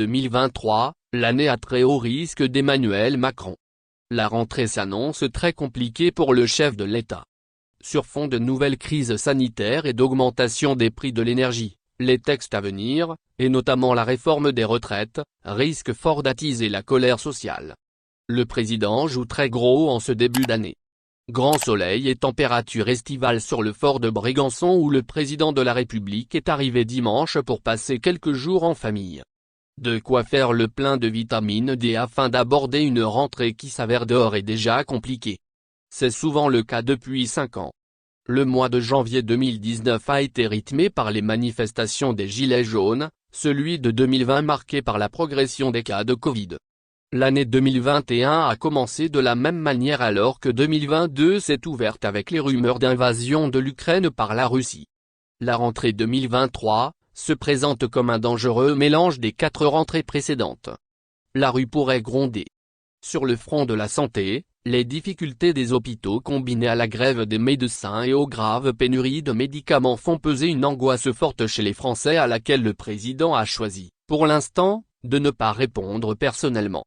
2023, l'année à très haut risque d'Emmanuel Macron. La rentrée s'annonce très compliquée pour le chef de l'État. Sur fond de nouvelles crises sanitaires et d'augmentation des prix de l'énergie, les textes à venir, et notamment la réforme des retraites, risquent fort d'attiser la colère sociale. Le président joue très gros en ce début d'année. Grand soleil et température estivale sur le fort de Brégançon où le président de la République est arrivé dimanche pour passer quelques jours en famille. De quoi faire le plein de vitamine D afin d'aborder une rentrée qui s'avère d'ores et déjà compliquée. C'est souvent le cas depuis 5 ans. Le mois de janvier 2019 a été rythmé par les manifestations des Gilets jaunes, celui de 2020 marqué par la progression des cas de Covid. L'année 2021 a commencé de la même manière alors que 2022 s'est ouverte avec les rumeurs d'invasion de l'Ukraine par la Russie. La rentrée 2023 se présente comme un dangereux mélange des 4 rentrées précédentes. La rue pourrait gronder. Sur le front de la santé, les difficultés des hôpitaux combinées à la grève des médecins et aux graves pénuries de médicaments font peser une angoisse forte chez les Français à laquelle le président a choisi, pour l'instant, de ne pas répondre personnellement.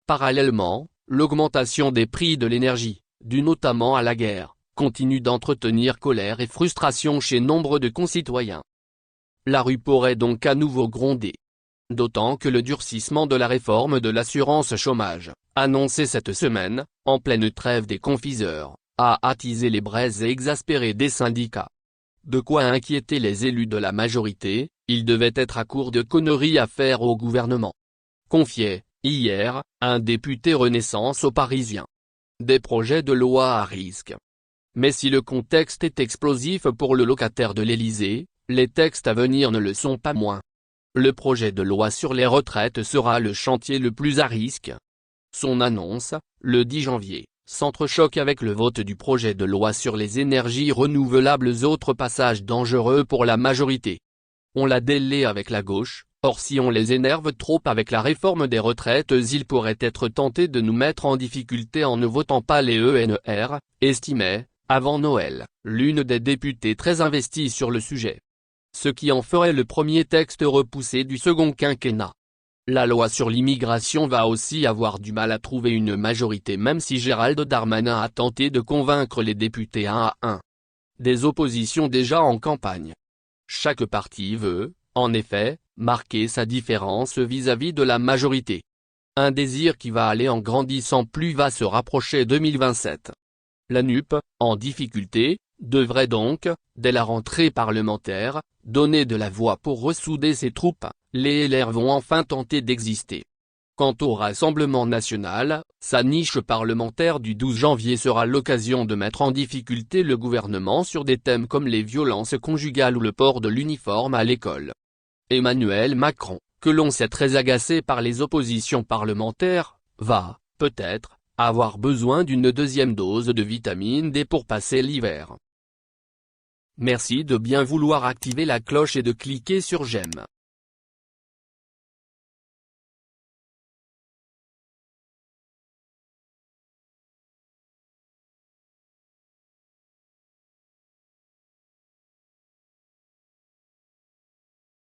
Parallèlement, l'augmentation des prix de l'énergie, due notamment à la guerre, continue d'entretenir colère et frustration chez nombre de concitoyens. La rue pourrait donc à nouveau gronder. D'autant que le durcissement de la réforme de l'assurance chômage, annoncé cette semaine, en pleine trêve des confiseurs, a attisé les braises et exaspéré des syndicats. De quoi inquiéter les élus de la majorité, ils devaient être à court de conneries à faire au gouvernement. Confiait, hier, un député Renaissance aux Parisiens. Des projets de loi à risque. Mais si le contexte est explosif pour le locataire de l'Élysée, les textes à venir ne le sont pas moins. Le projet de loi sur les retraites sera le chantier le plus à risque. Son annonce, le 10 janvier, s'entrechoque avec le vote du projet de loi sur les énergies renouvelables, autre passage dangereux pour la majorité. On l'a délai avec la gauche. Or si on les énerve trop avec la réforme des retraites, ils pourraient être tentés de nous mettre en difficulté en ne votant pas les ENR, estimait, avant Noël, l'une des députées très investies sur le sujet. Ce qui en ferait le premier texte repoussé du second quinquennat. La loi sur l'immigration va aussi avoir du mal à trouver une majorité même si Gérald Darmanin a tenté de convaincre les députés 1 à 1. Des oppositions déjà en campagne. Chaque parti veut, en effet, marquer sa différence vis-à-vis de la majorité. Un désir qui va aller en grandissant plus va se rapprocher 2027. La NUP, en difficulté, devrait donc, dès la rentrée parlementaire, donner de la voix pour ressouder ses troupes, les LR vont enfin tenter d'exister. Quant au Rassemblement national, sa niche parlementaire du 12 janvier sera l'occasion de mettre en difficulté le gouvernement sur des thèmes comme les violences conjugales ou le port de l'uniforme à l'école. Emmanuel Macron, que l'on sait très agacé par les oppositions parlementaires, va, peut-être, avoir besoin d'une deuxième dose de vitamine D pour passer l'hiver. Merci de bien vouloir activer la cloche et de cliquer sur j'aime.